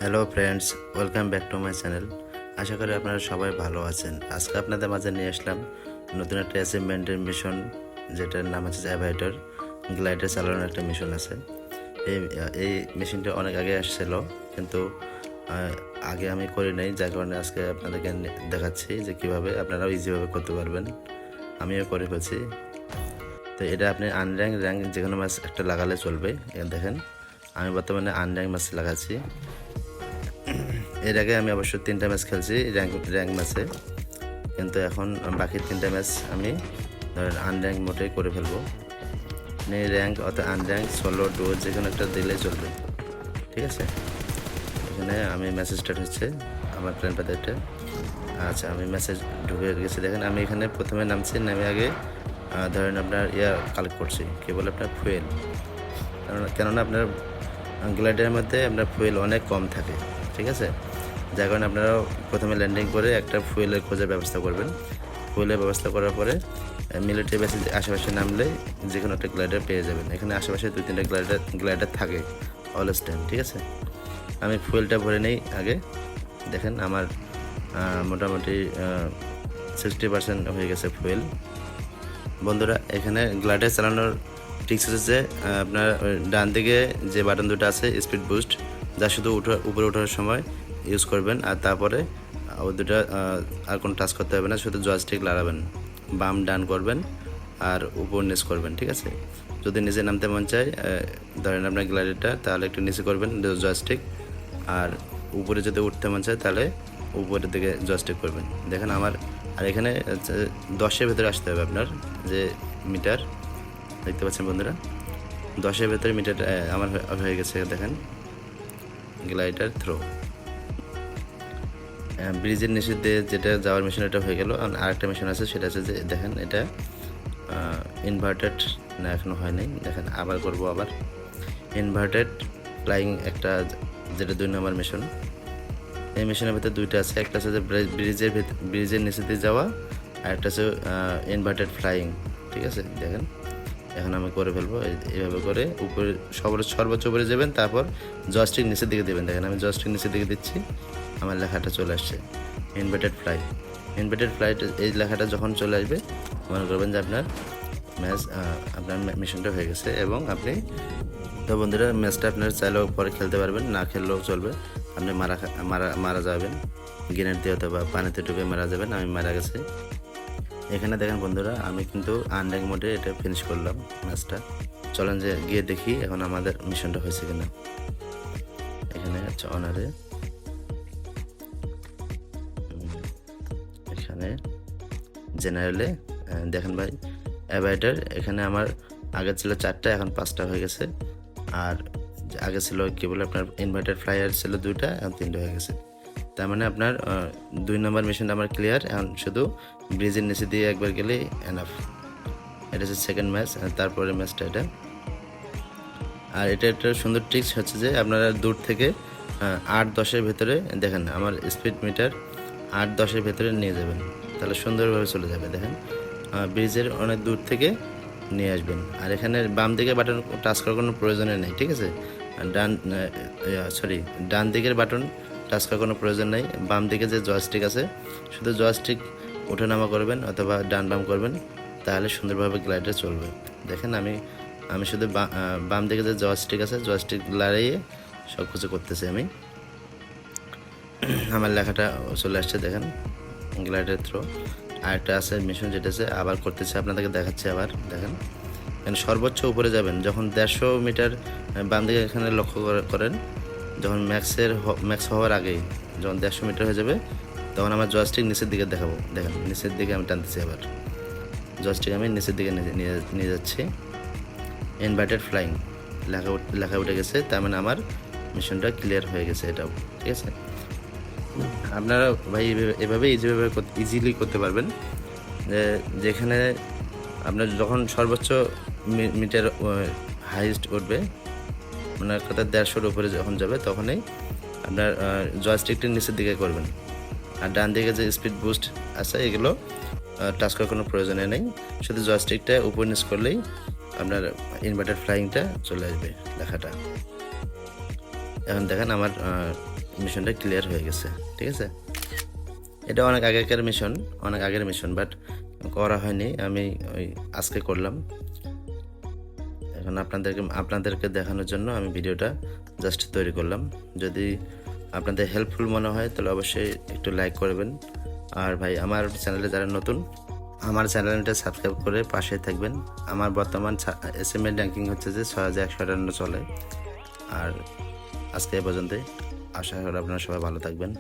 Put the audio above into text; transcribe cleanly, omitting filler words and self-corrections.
Hello friends, welcome back to my channel. আশা করি আপনারা সবাই ভালো আছেন। আজকে আপনাদের মাঝে নিয়ে আসলাম নতুন একটা অ্যাচিভমেন্টের মিশন, যেটার নাম হচ্ছে অ্যাভাইটার গ্লাইডার চালানোর একটা মিশন আছে। এই এই মেশিনটা অনেক আগে আসছিল, কিন্তু আগে আমি করি নাই, যার কারণে আজকে আপনাদেরকে দেখাচ্ছি যে কীভাবে আপনারাও ইজিভাবে করতে পারবেন। আমিও করে ফেলছি। তো এটা আপনি র্যাঙ্ক যে কোনো ম্যাচ একটা লাগালে চলবে। দেখেন, আমি বর্তমানে আনর্যাঙ্ক ম্যাচ লাগাচ্ছি। এর আগে আমি অবশ্য 3টা ম্যাচ খেলছি র্যাঙ্ক ম্যাচে, কিন্তু এখন বাকি 3টা ম্যাচ আমি ধরেন আনর্যাঙ্ক মোডে করে ফেলবো। মানে র্যাঙ্ক অর্থাৎ আনর্যাঙ্ক, সোলো, ডুও যে কোনো একটা দিলেই চলবে, ঠিক আছে। এখানে আমি মেসেজ স্টার্ট হচ্ছে আমার প্ল্যান পাতাটা। আচ্ছা, আমি মেসেজ ঢুকে গেছি। দেখেন, আমি এখানে প্রথমে নামছি, নামে আগে ধরেন আপনার কালেক্ট করছি, কি বলে আপনার ফুয়েল। কেননা আপনার গ্লাইডারের মধ্যে আপনার ফুয়েল অনেক কম থাকে, ঠিক আছে। যার কারণে আপনারা প্রথমে ল্যান্ডিং করে একটা ফুয়েলের খোঁজার ব্যবস্থা করবেন। ফুয়েলের ব্যবস্থা করার পরে মিলিটারি বেসে আশেপাশে নামলে যে কোনো একটা গ্লাইডার পেয়ে যাবেন। এখানে আশেপাশে 2-3টা গ্লাইডার থাকে অলওয়েজ টাইম, ঠিক আছে। আমি ফুয়েলটা ভরে নেই আগে। দেখেন, আমার মোটামুটি 60% হয়ে গেছে ফুয়েল। বন্ধুরা, এখানে গ্লাইডার চালানোর ট্রিক্স হচ্ছে যে আপনার ডান দিকে যে বাটন দুটো আছে স্পিড বুস্ট, যা শুধু উপরে ওঠার সময় ইউজ করবেন। আর তারপরে ওই দুটো আর কোনো টাচ করতে হবে না, শুধু জয়স্টিক লাগাবেন, বাম ডান করবেন আর উপর নিচ করবেন, ঠিক আছে। যদি নিচে নামতে মন চায়, ধরেন আপনার গ্লাইডারটা, তাহলে একটু নিচে করবেন জয়স্টিক। আর উপরে যদি উঠতে মন চায় তাহলে উপরের দিকে জয়স্টিক করবেন। দেখেন আমার, আর এখানে 10-এর ভেতরে আসতে হবে আপনার যে মিটার দেখতে পাচ্ছেন বন্ধুরা। 10-এর ভেতরে মিটার আমার হয়ে গেছে। দেখেন, গ্লাইডার থ্রো ব্রিজের নিচে দিয়ে যেটা যাওয়ার মেশিন, এটা হয়ে গেল। আরেকটা মেশিন আছে, সেটা আছে যে দেখেন এটা ইনভার্টেড না, এখনও হয় নাই। দেখেন, আবার করব। আবার ইনভার্টেড ফ্লাইং একটা, যেটা 2 নম্বর মেশিন। এই মেশিনের ভিতরে 2টা আছে, একটা আছে যে ব্রিজের নিচে দিয়ে যাওয়া, আর একটা আছে ইনভার্টেড ফ্লাইং, ঠিক আছে। দেখেন, এখন আমি করে ফেলবো। এইভাবে করে উপরে সর্বোচ্চ উপরে যাবেন, তারপর জয়স্টিক নিচের দিকে দেবেন। দেখেন, আমি জয়স্টিক নিচের দিকে দিচ্ছি, আমার লেখাটা চলে আসছে ইনভার্টেড ফ্লাইট। এই লেখাটা যখন চলে আসবে, মনে করবেন যে আপনার মিশনটা হয়ে গেছে। এবং আপনি তো বন্ধুরা, ম্যাচটা আপনার চাইলেও পরে খেলতে পারবেন, না খেললেও চলবে। আপনি মারা যাবেন গ্রেনেড দিয়ে, অথবা পানিতে ডুবে মারা যাবেন। আমি মারা গেছি। এখানে দেখেন বন্ধুরা, আমি কিন্তু আনর্যাঙ্ক মোডে এটা ফিনিশ করলাম ম্যাচটা। চলেন যে গিয়ে দেখি এখন আমাদের মিশনটা হয়েছে কিনা। এখানে হচ্ছে অনারে, এখানে জেনারেলে দেখেন ভাই, অ্যাভাইটার এখানে আমার আগে ছিল 4টা, এখন 5টা হয়ে গেছে। আর আগে ছিল কি বলে আপনার ইনভার্টার ফ্লাইয়ার ছিল 2টা, এখন 3টা হয়ে গেছে। তার মানে আপনার 2 নম্বর মিশনটা আমার ক্লিয়ার। এখন শুধু ব্রিজের নিচে দিয়ে একবার গেলেই এনাফ। এটা হচ্ছে সেকেন্ড ম্যাচ, তারপরে ম্যাচটা এটা। আর এটা একটা সুন্দর ট্রিক্স হচ্ছে যে আপনারা দূর থেকে 8-10-এর ভেতরে, দেখেন আমার স্পিড মিটার 8-10-এর ভেতরে নিয়ে যাবেন, তাহলে সুন্দরভাবে চলে যাবে। দেখেন, ব্রিজের অনেক দূর থেকে নিয়ে আসবেন। আর এখানে বাম দিকে বাটন টাচ করার কোনো প্রয়োজনে নেই, ঠিক আছে। ডান দিকের বাটন টাচ করার কোনো প্রয়োজন নেই। বাম দিকে যে জয়স্টিক আছে, শুধু জয়স্টিক ওঠানামা করবেন অথবা ডান বাম করবেন, তাহলে সুন্দরভাবে গ্লাইডার চলবে। দেখেন, আমি শুধু বাম দিকে যে জয়স্টিক আছে, জয়স্টিক লড়াইয়ে সব কিছু করতেছি আমি। আমার লেখাটা চলে আসছে, দেখেন, গ্লাইডার থ্রো। আর একটা আছে মিশন, যেটা আছে আবার করতেছে, আপনাদেরকে দেখাচ্ছে আবার। দেখেন, এখানে সর্বোচ্চ উপরে যাবেন যখন 150 মিটার বাম দিকে এখানে লক্ষ্য করেন। যখন ম্যাক্স হওয়ার আগেই যখন 150 মিটার হয়ে যাবে, তখন আমার জয়স্টিক নিচের দিকে দেখাবো। দেখেন, নিচের দিকে আমি টানতেছি, আবার জয়স্টিক আমি নিচের দিকে নিয়ে যাচ্ছি। ইনভার্টেড ফ্লাইং লেখা উঠে গেছে, তার মানে আমার মিশনটা ক্লিয়ার হয়ে গেছে এটাও, ঠিক আছে। আপনারা ভাই এভাবে ইজিলি করতে পারবেন। যেখানে আপনার যখন সর্বোচ্চ মিটার হাইস্ট উঠবে, মানে কথা 150-এর উপরে যখন যাবে, তখনই আপনার জয়স্টিকটি নিচের দিকে করবেন। আর ডান দিকে যে স্পিড বুস্ট আছে, এগুলো টাচ করার কোনো প্রয়োজনে নেই, শুধু জয়স্টিকটা উপর নিচ করলেই আপনার ইনভার্টার ফ্লাইংটা চলে আসবে লেখাটা। এখন দেখেন আমার মিশনটা ক্লিয়ার হয়ে গেছে। ঠিক আছে, এটা অনেক আগের মিশন বাট করা হয়নি, আমি ওই আজকে করলাম। এখন আপনাদেরকে দেখানোর জন্য আমি ভিডিওটা জাস্ট তৈরি করলাম। যদি আপনাদের হেল্পফুল মনে হয় তাহলে অবশ্যই একটু লাইক করবেন। আর ভাই আমার চ্যানেলে যারা নতুন, আমার চ্যানেলটা সাবস্ক্রাইব করে পাশে থাকবেন। আমার বর্তমান এসএমএল র্যাঙ্কিং হচ্ছে যে 6158 চলে। আর আজকে এ পর্যন্তই, আশা করি আপনারা সবাই ভালো থাকবেন।